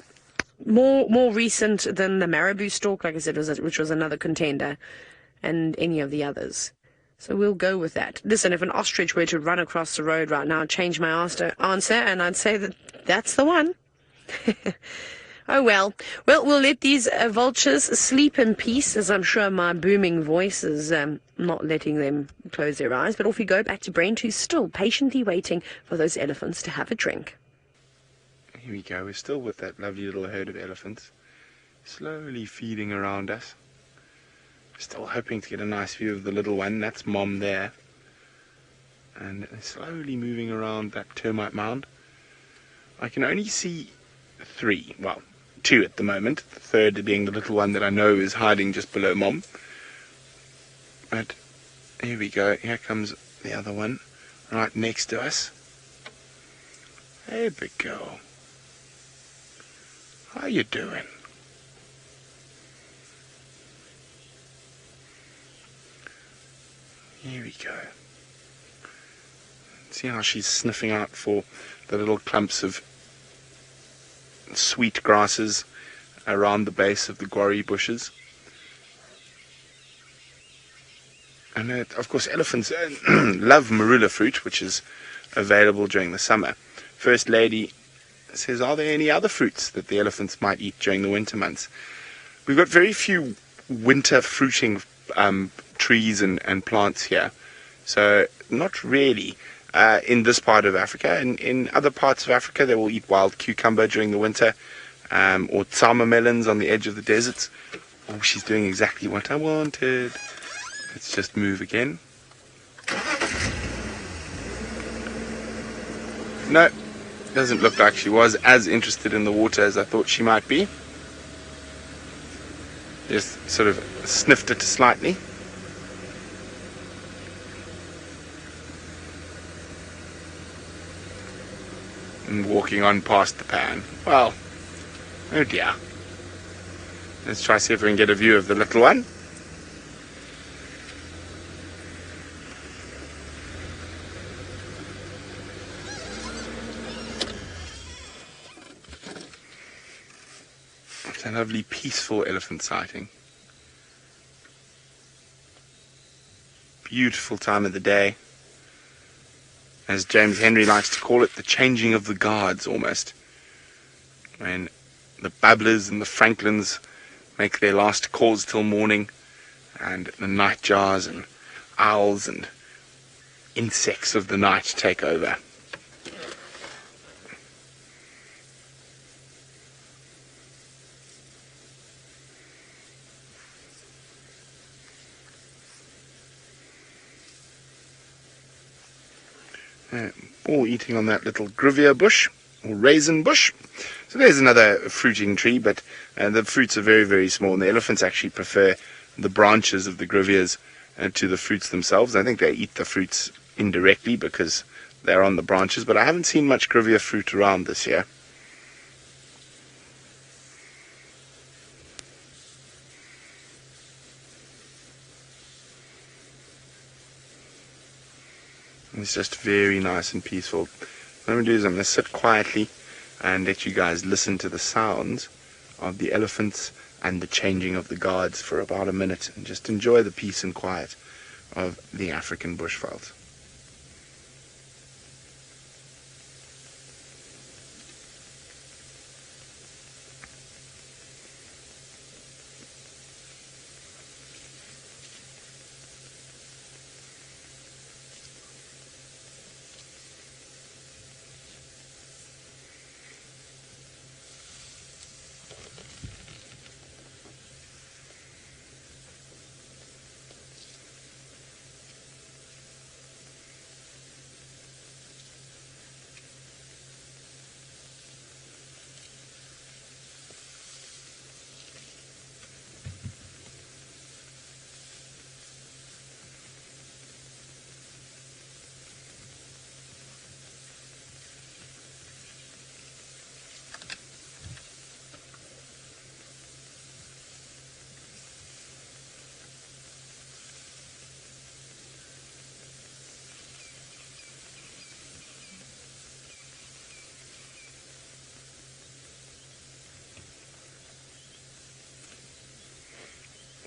more recent than the marabou stork, like I said, which was another contender, and any of the others. So we'll go with that. Listen, if an ostrich were to run across the road right now, I'd change my answer, and I'd say that's the one. Oh well. Well, we'll let these vultures sleep in peace, as I'm sure my booming voice is not letting them close their eyes. But off we go back to Brent, who's still patiently waiting for those elephants to have a drink. Here we go. We're still with that lovely little herd of elephants, slowly feeding around us. Still hoping to get a nice view of the little one. That's Mom there. And they're slowly moving around that termite mound. I can only see 3. Well, 2 at the moment. The third being the little one that I know is hiding just below Mom. But here we go. Here comes the other one right next to us. Hey, big girl. How you doing? Here we go. See how she's sniffing out for the little clumps of sweet grasses around the base of the guarri bushes. And of course elephants love marula fruit, which is available during the summer. First Lady says, are there any other fruits that the elephants might eat during the winter months? We've got very few winter fruiting trees and plants here, so not really in this part of Africa. In other parts of Africa they will eat wild cucumber during the winter, or tsama melons on the edge of the deserts. Oh, she's doing exactly what I wanted. Let's just move again. No, doesn't look like she was as interested in the water as I thought she might be. Just sort of sniffed it slightly. and walking on past the pan. Well, oh dear. Let's try see if we can get a view of the little one. It's a lovely, peaceful elephant sighting. Beautiful time of the day. As James Henry likes to call it, the changing of the guards almost. When the babblers and the franklins make their last calls till morning, and the nightjars and owls and insects of the night take over. All eating on that little gruyere bush, or raisin bush. So there's another fruiting tree, but the fruits are very, very small, and the elephants actually prefer the branches of the gruyères to the fruits themselves. I think they eat the fruits indirectly because they're on the branches, but I haven't seen much gruyere fruit around this year. It's just very nice and peaceful. What I'm going to do is I'm going to sit quietly and let you guys listen to the sounds of the elephants and the changing of the guards for about a minute, and just enjoy the peace and quiet of the African bushveld.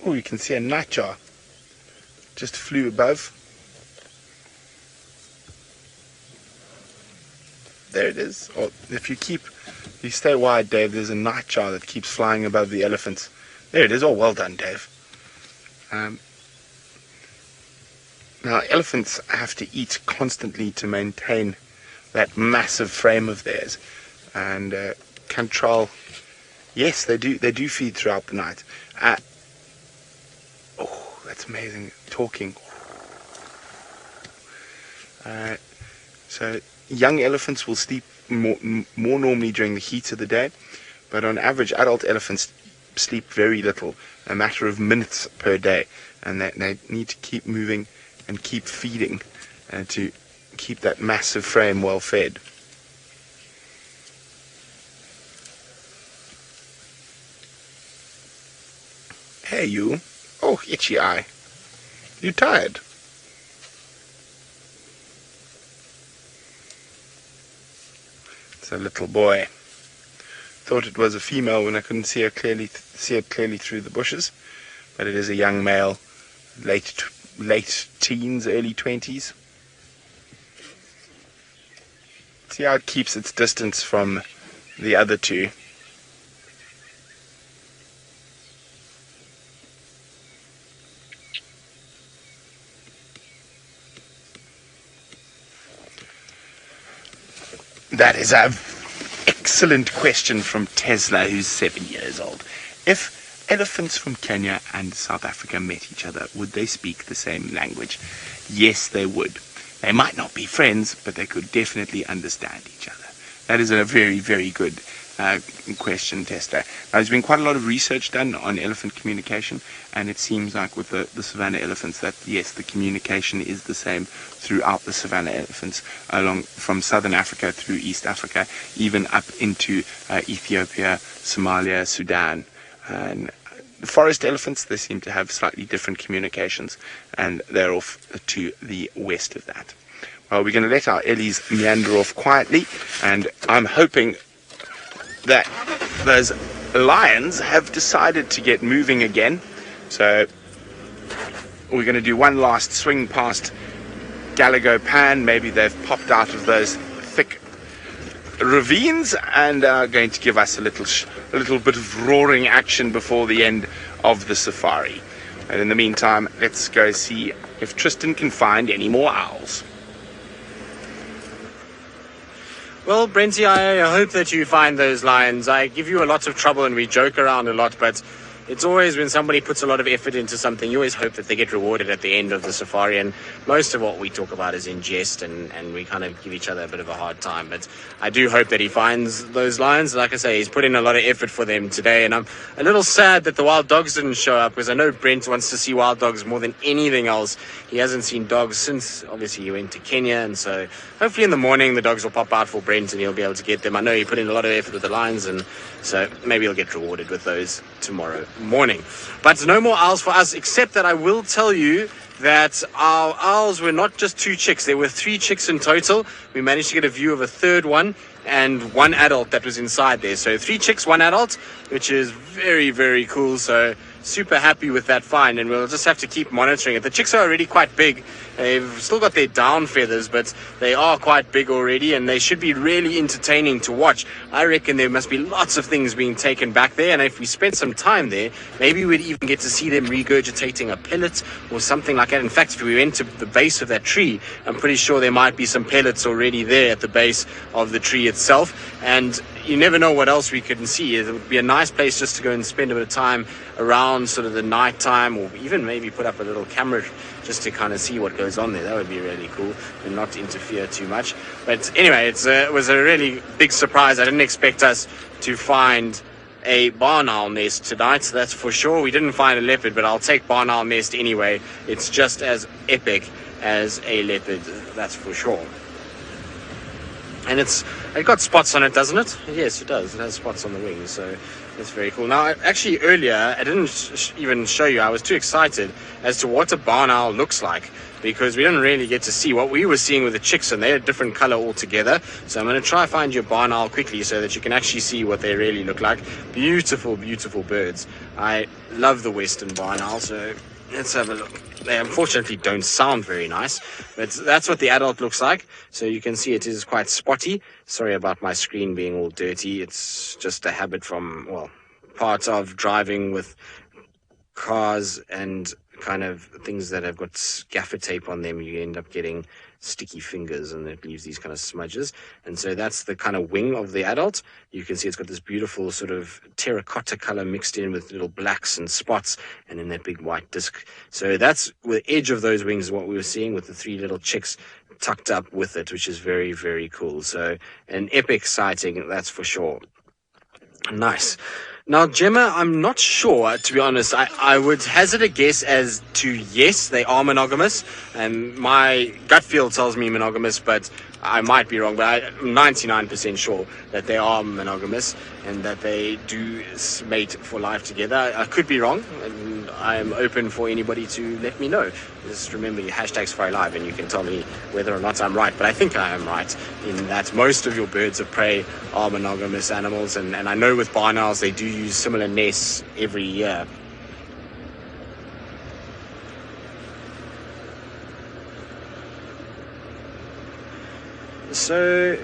Oh, you can see a nightjar just flew above. There it is. Or if you stay wide, Dave, there's a nightjar that keeps flying above the elephants. There it is. Oh, well done, Dave. Now, elephants have to eat constantly to maintain that massive frame of theirs, and cantrell. Yes, they do. They do feed throughout the night. Oh, that's amazing. Talking. So young elephants will sleep more normally during the heat of the day, but on average, adult elephants sleep very little, a matter of minutes per day, and they need to keep moving and keep feeding to keep that massive frame well fed. Hey, you. Oh, itchy eye. You tired? It's a little boy. Thought it was a female when I couldn't see it clearly through the bushes, but it is a young male, late teens, early 20s. See how it keeps its distance from the other two. That is an excellent question from Tesla, who's 7 years old. If elephants from Kenya and South Africa met each other, would they speak the same language? Yes, they would. They might not be friends, but they could definitely understand each other. That is a very, very good question tester. Now, there's been quite a lot of research done on elephant communication, and it seems like with the savanna elephants that, yes, the communication is the same throughout the savanna elephants, along from southern Africa through East Africa, even up into Ethiopia, Somalia, Sudan. And the forest elephants, they seem to have slightly different communications, and they're off to the west of that. Well, we're going to let our Ellies meander off quietly, and I'm hoping that those lions have decided to get moving again. So we're going to do one last swing past Galago Pan. Maybe they've popped out of those thick ravines and are going to give us a little bit of roaring action before the end of the safari. And in the meantime, let's go see if Tristan can find any more owls. Well, Brenty, I hope that you find those lions. I give you a lot of trouble and we joke around a lot, but it's always when somebody puts a lot of effort into something, you always hope that they get rewarded at the end of the safari, and most of what we talk about is in jest, and we kind of give each other a bit of a hard time. But I do hope that he finds those lions. Like I say, he's put in a lot of effort for them today, and I'm a little sad that the wild dogs didn't show up, because I know Brent wants to see wild dogs more than anything else. He hasn't seen dogs since, obviously, he went to Kenya, and so hopefully in the morning the dogs will pop out for Brent and he'll be able to get them. I know he put in a lot of effort with the lions, and so maybe he'll get rewarded with those tomorrow morning. But no more owls for us, except that I will tell you that our owls were not just 2 chicks. There were 3 chicks in total. We managed to get a view of a third one and 1 adult that was inside there. So 3 chicks, 1 adult, which is very, very cool. So super happy with that find, and we'll just have to keep monitoring it. The chicks are already quite big. They've still got their down feathers, but they are quite big already, and they should be really entertaining to watch. I reckon there must be lots of things being taken back there, and if we spent some time there, maybe we'd even get to see them regurgitating a pellet or something like that. In fact, if we went to the base of that tree, I'm pretty sure there might be some pellets already there at the base of the tree itself, and you never know what else we could see. It would be a nice place just to go and spend a bit of time around sort of the night time, or even maybe put up a little camera just to kind of see what goes on there. That would be really cool and not interfere too much. But anyway, it was a really big surprise. I didn't expect us to find a barn owl nest tonight, so that's for sure. We didn't find a leopard, but I'll take barn owl nest anyway. It's just as epic as a leopard, that's for sure. And it got spots on it, doesn't it? Yes, it does. It has spots on the wings, so that's very cool. Now, actually, earlier, I didn't even show you. I was too excited as to what a barn owl looks like, because we didn't really get to see what we were seeing with the chicks, and they're a different color altogether. So I'm going to try and find you a barn owl quickly so that you can actually see what they really look like. Beautiful, beautiful birds. I love the western barn owl, so let's have a look. They unfortunately don't sound very nice, but that's what the adult looks like. So you can see it is quite spotty. Sorry about my screen being all dirty. It's just a habit from, well, part of driving with cars and kind of things that have got gaffer tape on them. You end up getting sticky fingers, and it leaves these kind of smudges. And so that's the kind of wing of the adult. You can see it's got this beautiful sort of terracotta color mixed in with little blacks and spots, and then that big white disc. So that's the edge of those wings, what we were seeing with the 3 little chicks tucked up with it, which is very, very cool. So an epic sighting, that's for sure. Nice. Now, Djuma, I'm not sure, to be honest. I would hazard a guess as to yes, they are monogamous, and my gut feel tells me monogamous, but I might be wrong. But I'm 99% sure that they are monogamous and that they do mate for life together. I could be wrong, and I am open for anybody to let me know. Just remember your #SafariLive, and you can tell me whether or not I'm right. But I think I am right in that most of your birds of prey are monogamous animals, and I know with barn owls they do use similar nests every year. So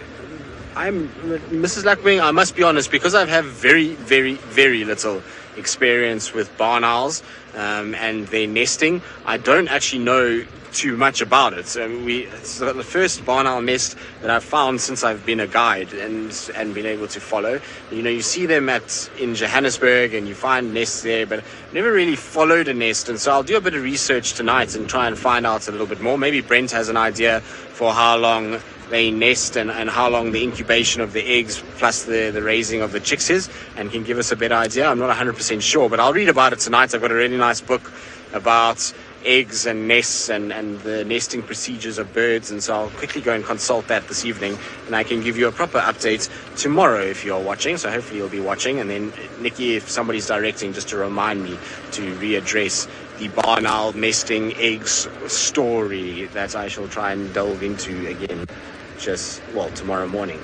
I'm Mrs. Luckwing. I must be honest, because I have very, very, very little experience with barn owls and their nesting. I don't actually know too much about it. It's the first barn owl nest that I've found since I've been a guide and been able to follow. You know, you see them in Johannesburg and you find nests there, but never really followed a nest. And so I'll do a bit of research tonight and try and find out a little bit more. Maybe Brent has an idea for how long they nest and how long the incubation of the eggs plus the raising of the chicks is, and can give us a better idea. I'm not 100% sure, but I'll read about it tonight. I've got a really nice book about eggs and nests and the nesting procedures of birds, and so I'll quickly go and consult that this evening, and I can give you a proper update tomorrow if you're watching. So hopefully you'll be watching, and then Nikki, if somebody's directing, just to remind me to readdress the barn owl nesting eggs story that I shall try and delve into again tomorrow morning.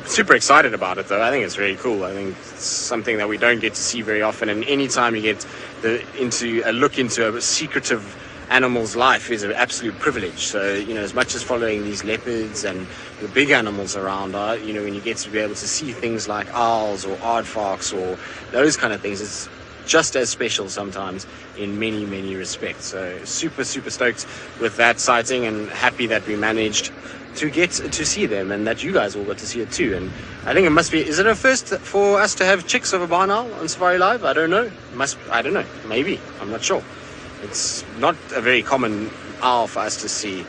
Super excited about it though. I think it's really cool. I think it's something that we don't get to see very often, and anytime you get into a look into a secretive animal's life is an absolute privilege. So, as much as following these leopards and the big animals around are, when you get to be able to see things like owls or aardvarks or those kind of things, it's just as special sometimes in many, many respects. So super, super stoked with that sighting, and happy that we managed to get to see them, and that you guys all got to see it too. And I think it must be, is it a first for us to have chicks of a barn owl on Safari Live? I don't know. I don't know. Maybe. I'm not sure. It's not a very common owl for us to see.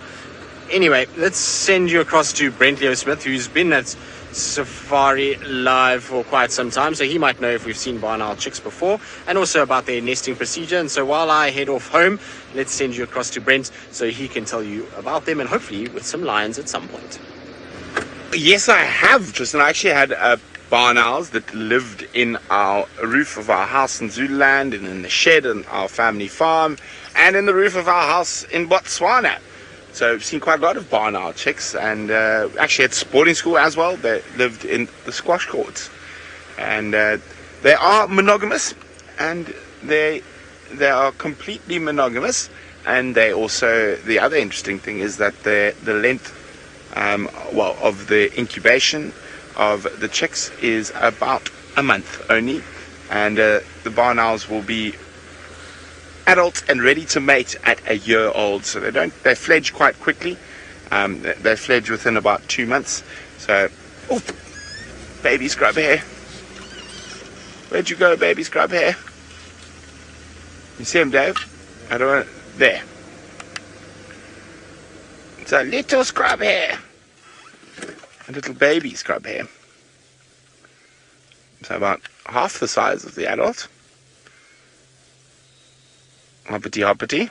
Anyway, let's send you across to Brent Leo Smith, who's been at Safari Live for quite some time, so he might know if we've seen barn owl chicks before, and also about their nesting procedure. And so while I head off home, let's send you across to Brent so he can tell you about them, and hopefully with some lions at some point. Yes, I have, Tristan. I actually had barn owls that lived in our roof of our house in Zululand, and in the shed on our family farm, and in the roof of our house in Botswana. So I've seen quite a lot of barn owl chicks, and actually at sporting school as well. They lived in the squash courts, and they are monogamous, and they are completely monogamous. And they also, the other interesting thing is that the length of the incubation of the chicks is about a month only, and the barn owls will be adult and ready to mate at a year old. So they fledge quite quickly. They fledge within about 2 months. So, baby scrub hair. Where'd you go, baby scrub hair? You see him, Dave? I don't want there. It's a little scrub hair. A little baby scrub hair. So about half the size of the adult. Hoppity hoppity.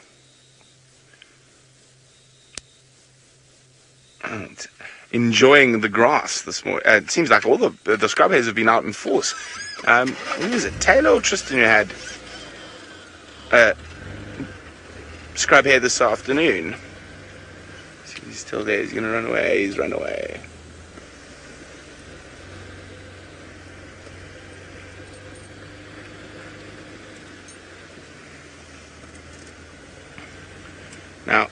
And enjoying the grass this morning. It seems like all the scrub hairs have been out in force. Who was it? Taylor or Tristan who had scrub hair this afternoon? He's still there. He's going to run away. He's run away. Now,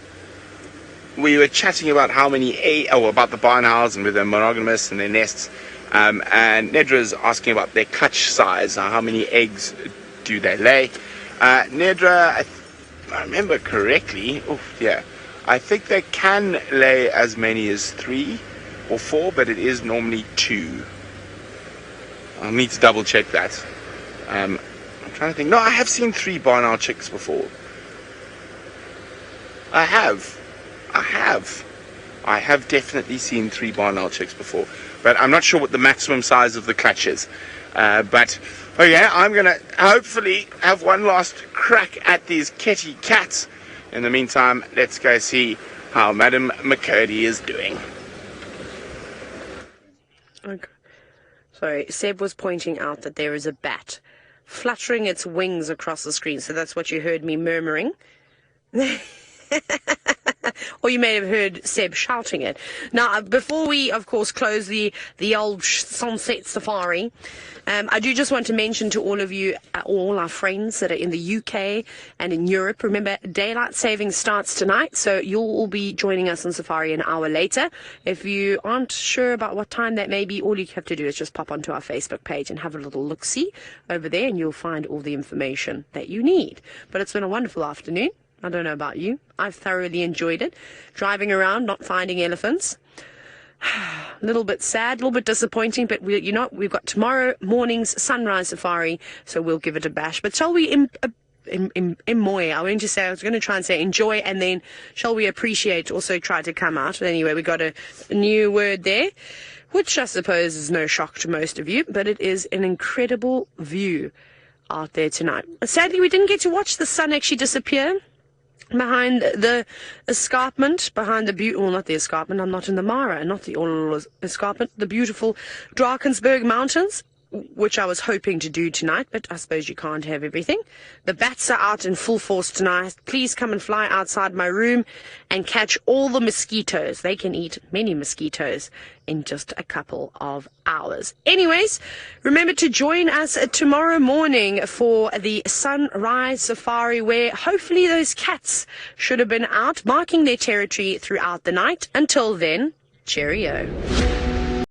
we were chatting about about the barn owls and with their monogamous and their nests, and Nedra's asking about their clutch size. How many eggs do they lay? Nedra, if I remember correctly, I think they can lay as many as 3 or 4, but it is normally 2. I'll need to double check that. I'm trying to think. No, I have seen 3 barn owl chicks before. I have definitely seen 3 barn owl chicks before, but I'm not sure what the maximum size of the clutch is. I'm gonna hopefully have one last crack at these kitty cats. In the meantime, let's go see how Madam McCurdy is doing. Okay. Sorry, Seb was pointing out that there is a bat fluttering its wings across the screen, so that's what you heard me murmuring. Or you may have heard Seb shouting it. Now, before we, of course, close the old sunset safari, I do just want to mention to all of you, all our friends that are in the UK and in Europe, remember, daylight saving starts tonight, so you'll all be joining us on safari an hour later. If you aren't sure about what time that may be, all you have to do is just pop onto our Facebook page and have a little look-see over there, and you'll find all the information that you need. But it's been a wonderful afternoon. I don't know about you. I've thoroughly enjoyed it. Driving around, not finding elephants. A little bit sad, a little bit disappointing, but we've got tomorrow morning's sunrise safari, so we'll give it a bash. But shall we Emoy. I went to say, I was going to try and say enjoy, and then shall we appreciate also try to come out. But anyway, we got a new word there, which I suppose is no shock to most of you, but it is an incredible view out there tonight. Sadly, we didn't get to watch the sun actually disappear behind the escarpment, behind the well, not the escarpment, I'm not in the Mara, not the escarpment, the beautiful Drakensberg Mountains, which I was hoping to do tonight, but I suppose you can't have everything. The bats are out in full force tonight. Please come and fly outside my room and catch all the mosquitoes. They can eat many mosquitoes in just a couple of hours. Anyways, remember to join us tomorrow morning for the sunrise safari, where hopefully those cats should have been out marking their territory throughout the night. Until then, cheerio.